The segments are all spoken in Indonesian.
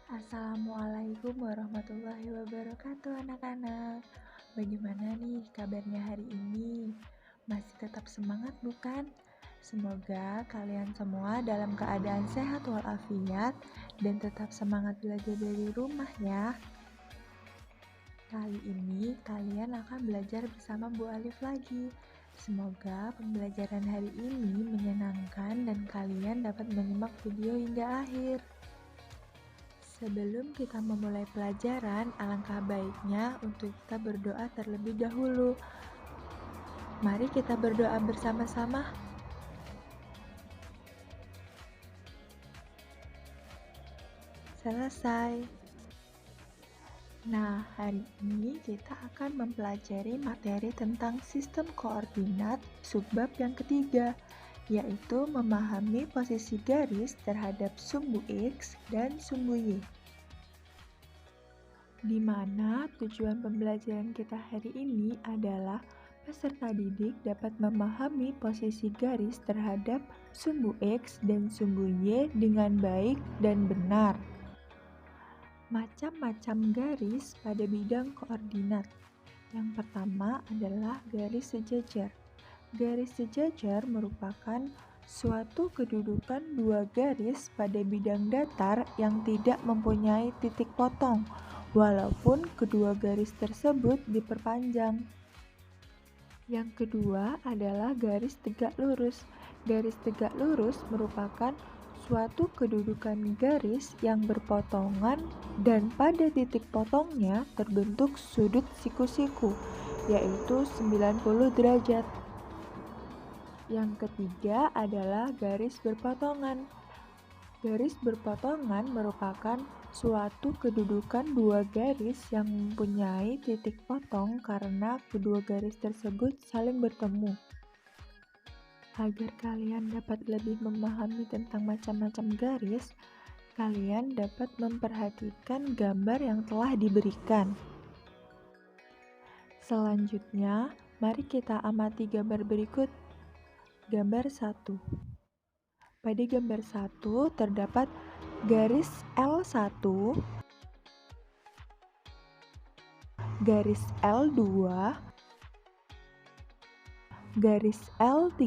Assalamualaikum warahmatullahi wabarakatuh anak-anak. Bagaimana nih kabarnya hari ini? Masih tetap semangat bukan? Semoga kalian semua dalam keadaan sehat walafiat dan tetap semangat belajar dari rumah ya. Kali ini kalian akan belajar bersama Bu Alif lagi. Semoga pembelajaran hari ini menyenangkan dan kalian dapat menyimak video hingga akhir. Sebelum kita memulai pelajaran, alangkah baiknya untuk kita berdoa terlebih dahulu. Mari kita berdoa bersama-sama. Selesai. Nah, hari ini kita akan mempelajari materi tentang sistem koordinat subbab yang ketiga, yaitu memahami posisi garis terhadap sumbu X dan sumbu Y. Di mana tujuan pembelajaran kita hari ini adalah peserta didik dapat memahami posisi garis terhadap sumbu X dan sumbu Y dengan baik dan benar. Macam-macam garis pada bidang koordinat. Yang pertama adalah garis sejajar. Garis sejajar merupakan suatu kedudukan dua garis pada bidang datar yang tidak mempunyai titik potong, walaupun kedua garis tersebut diperpanjang. Yang kedua adalah garis tegak lurus. Garis tegak lurus merupakan suatu kedudukan garis yang berpotongan dan pada titik potongnya terbentuk sudut siku-siku, yaitu 90 derajat. Yang ketiga adalah garis berpotongan. Garis berpotongan merupakan suatu kedudukan dua garis yang mempunyai titik potong karena kedua garis tersebut saling bertemu. Agar kalian dapat lebih memahami tentang macam-macam garis, kalian dapat memperhatikan gambar yang telah diberikan. Selanjutnya, mari kita amati gambar berikut. Gambar 1. Pada gambar 1 terdapat garis L1, garis L2, garis L3,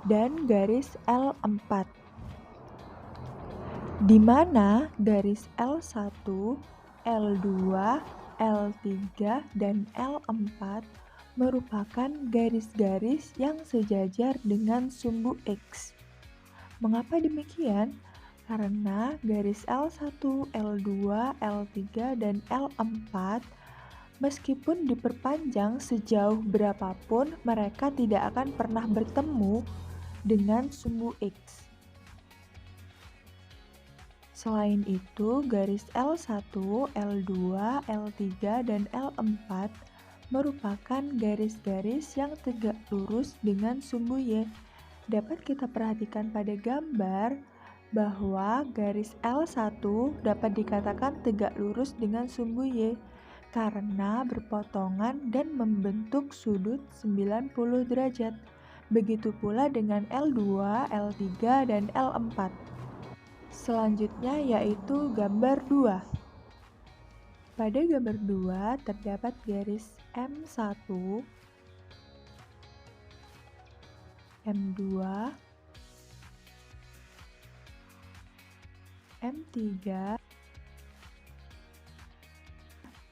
dan garis L4. Di mana garis L1, L2, L3, dan L4 merupakan garis-garis yang sejajar dengan sumbu X. Mengapa demikian? Karena garis L1, L2, L3, dan L4 meskipun diperpanjang sejauh berapapun, mereka tidak akan pernah bertemu dengan sumbu X. Selain itu, garis L1, L2, L3, dan L4 merupakan garis-garis yang tegak lurus dengan sumbu Y. Dapat kita perhatikan pada gambar bahwa garis L1 dapat dikatakan tegak lurus dengan sumbu Y karena berpotongan dan membentuk sudut 90 derajat. Begitu pula dengan L2, L3, dan L4. Selanjutnya yaitu gambar 2. Pada gambar 2 terdapat garis M1, M2, M3,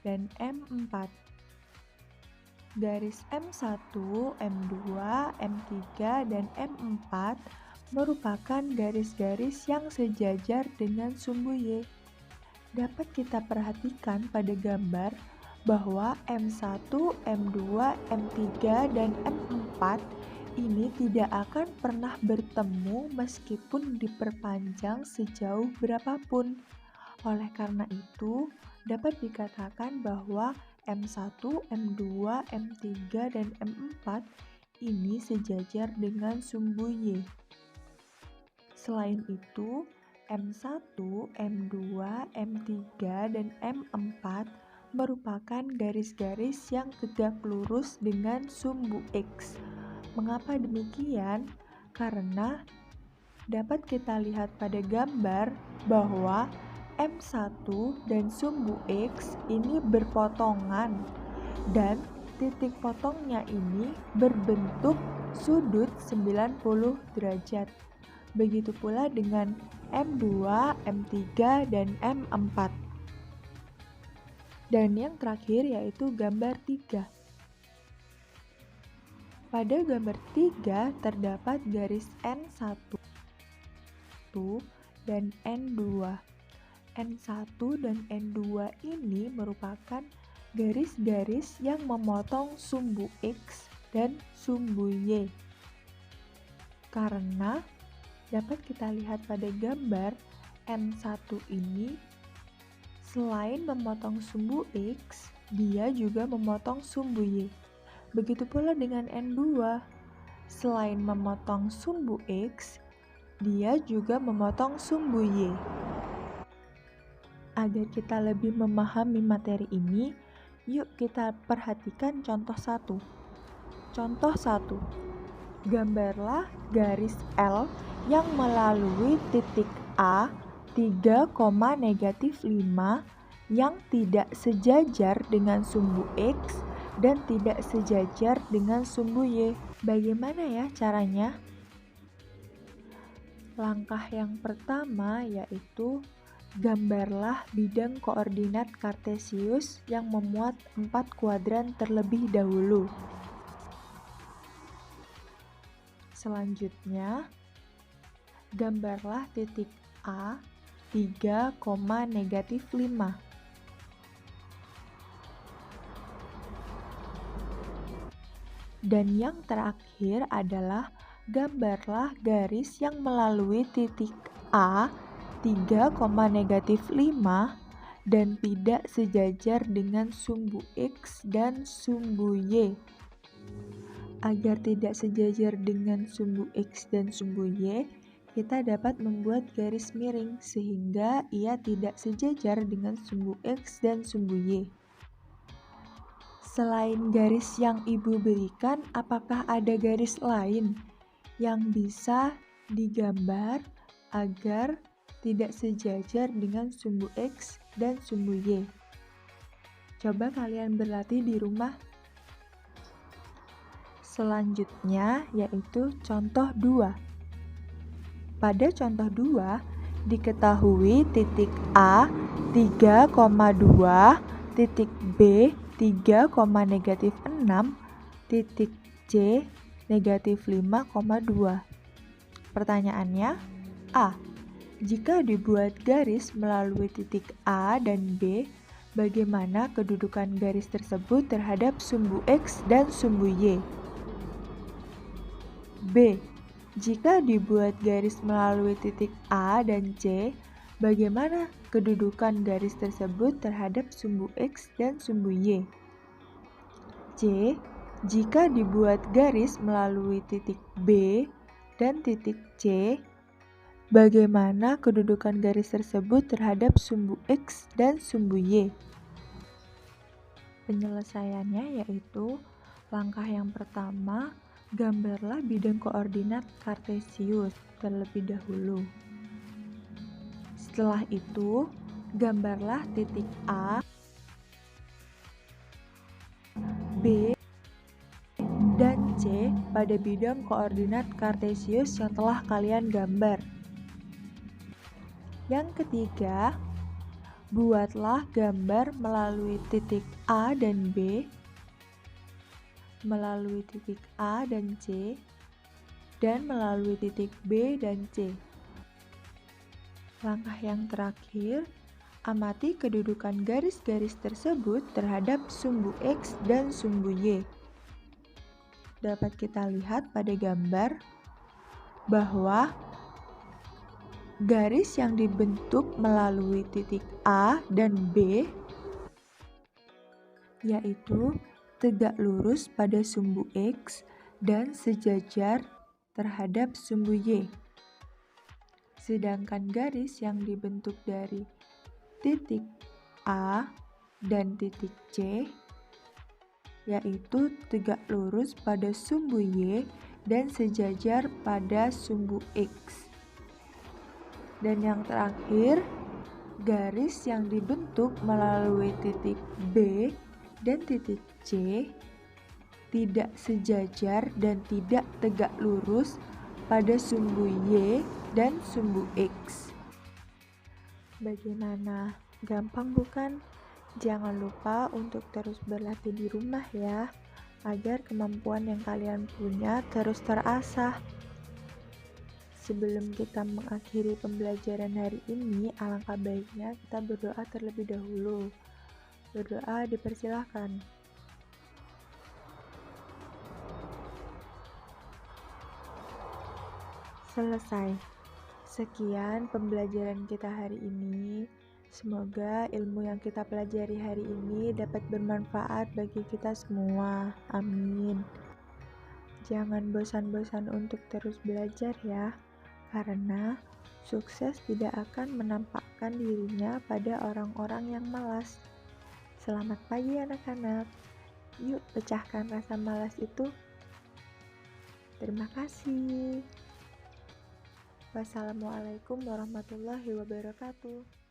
dan M4. Garis M1, M2, M3, dan M4 merupakan garis-garis yang sejajar dengan sumbu Y. Dapat kita perhatikan pada gambar bahwa M1, M2, M3, dan M4 ini tidak akan pernah bertemu meskipun diperpanjang sejauh berapapun. Oleh karena itu, dapat dikatakan bahwa M1, M2, M3, dan M4 ini sejajar dengan sumbu Y. Selain itu, M1, M2, M3, dan M4 merupakan garis-garis yang tegak lurus dengan sumbu X. Mengapa demikian? Karena Dapat kita lihat pada gambar bahwa M1 dan sumbu X ini berpotongan dan titik potongnya ini berbentuk sudut 90 derajat. Begitu pula dengan M2, M3, dan M4. Dan yang terakhir yaitu gambar 3. Pada gambar 3 terdapat garis N1 dan N2. N1 dan N2 ini merupakan garis-garis yang memotong sumbu X dan sumbu Y. Karena dapat kita lihat pada gambar N1 ini, selain memotong sumbu X, dia juga memotong sumbu Y. Begitu pula dengan N2, selain memotong sumbu X, dia juga memotong sumbu Y. Agar kita lebih memahami materi ini, yuk kita perhatikan contoh 1. Contoh 1. Gambarlah garis L yang melalui titik A 3,-5 yang tidak sejajar dengan sumbu X dan tidak sejajar dengan sumbu Y. Bagaimana ya caranya? Langkah yang pertama yaitu gambarlah bidang koordinat kartesius yang memuat 4 kuadran terlebih dahulu. Selanjutnya, gambarlah titik A 3,-5. Dan yang terakhir adalah gambarlah garis yang melalui titik A 3,-5 dan tidak sejajar dengan sumbu X dan sumbu Y. Agar tidak sejajar dengan sumbu X dan sumbu Y, kita dapat membuat garis miring sehingga ia tidak sejajar dengan sumbu X dan sumbu Y. Selain garis yang Ibu berikan, apakah ada garis lain yang bisa digambar agar tidak sejajar dengan sumbu X dan sumbu Y? Coba kalian berlatih di rumah. Selanjutnya yaitu contoh 2. Pada contoh 2, diketahui titik A 3,2, titik B 3,-6, titik C -5,2. Pertanyaannya, A. Jika dibuat garis melalui titik A dan B, bagaimana kedudukan garis tersebut terhadap sumbu X dan sumbu Y? B. Jika dibuat garis melalui titik A dan C, bagaimana kedudukan garis tersebut terhadap sumbu X dan sumbu Y? C. Jika dibuat garis melalui titik B dan titik C, bagaimana kedudukan garis tersebut terhadap sumbu X dan sumbu Y? Penyelesaiannya yaitu langkah yang pertama, gambarlah bidang koordinat kartesius terlebih dahulu. Setelah itu, gambarlah titik A, B, dan C pada bidang koordinat kartesius yang telah kalian gambar. Yang ketiga, buatlah gambar melalui titik A dan B, melalui titik A dan C, dan melalui titik B dan C. Langkah yang terakhir, amati kedudukan garis-garis tersebut terhadap sumbu X dan sumbu Y. Dapat kita lihat pada gambar bahwa garis yang dibentuk melalui titik A dan B yaitu tegak lurus pada sumbu X dan sejajar terhadap sumbu Y. Sedangkan garis yang dibentuk dari titik A dan titik C yaitu tegak lurus pada sumbu Y dan sejajar pada sumbu X. Dan yang terakhir, garis yang dibentuk melalui titik B dan titik C tidak sejajar dan tidak tegak lurus pada sumbu Y dan sumbu X. Bagaimana? Gampang bukan? Jangan lupa untuk terus berlatih di rumah ya, agar kemampuan yang kalian punya terus terasah. Sebelum kita mengakhiri pembelajaran hari ini, alangkah baiknya kita berdoa terlebih dahulu. Berdoa dipersilahkan. Selesai. Sekian pembelajaran kita hari ini. Semoga ilmu yang kita pelajari hari ini dapat bermanfaat bagi kita semua. Amin. Jangan bosan-bosan untuk terus belajar ya, karena sukses tidak akan menampakkan dirinya pada orang-orang yang malas. Selamat pagi anak-anak. Yuk pecahkan rasa malas itu. Terima kasih. Wassalamualaikum warahmatullahi wabarakatuh.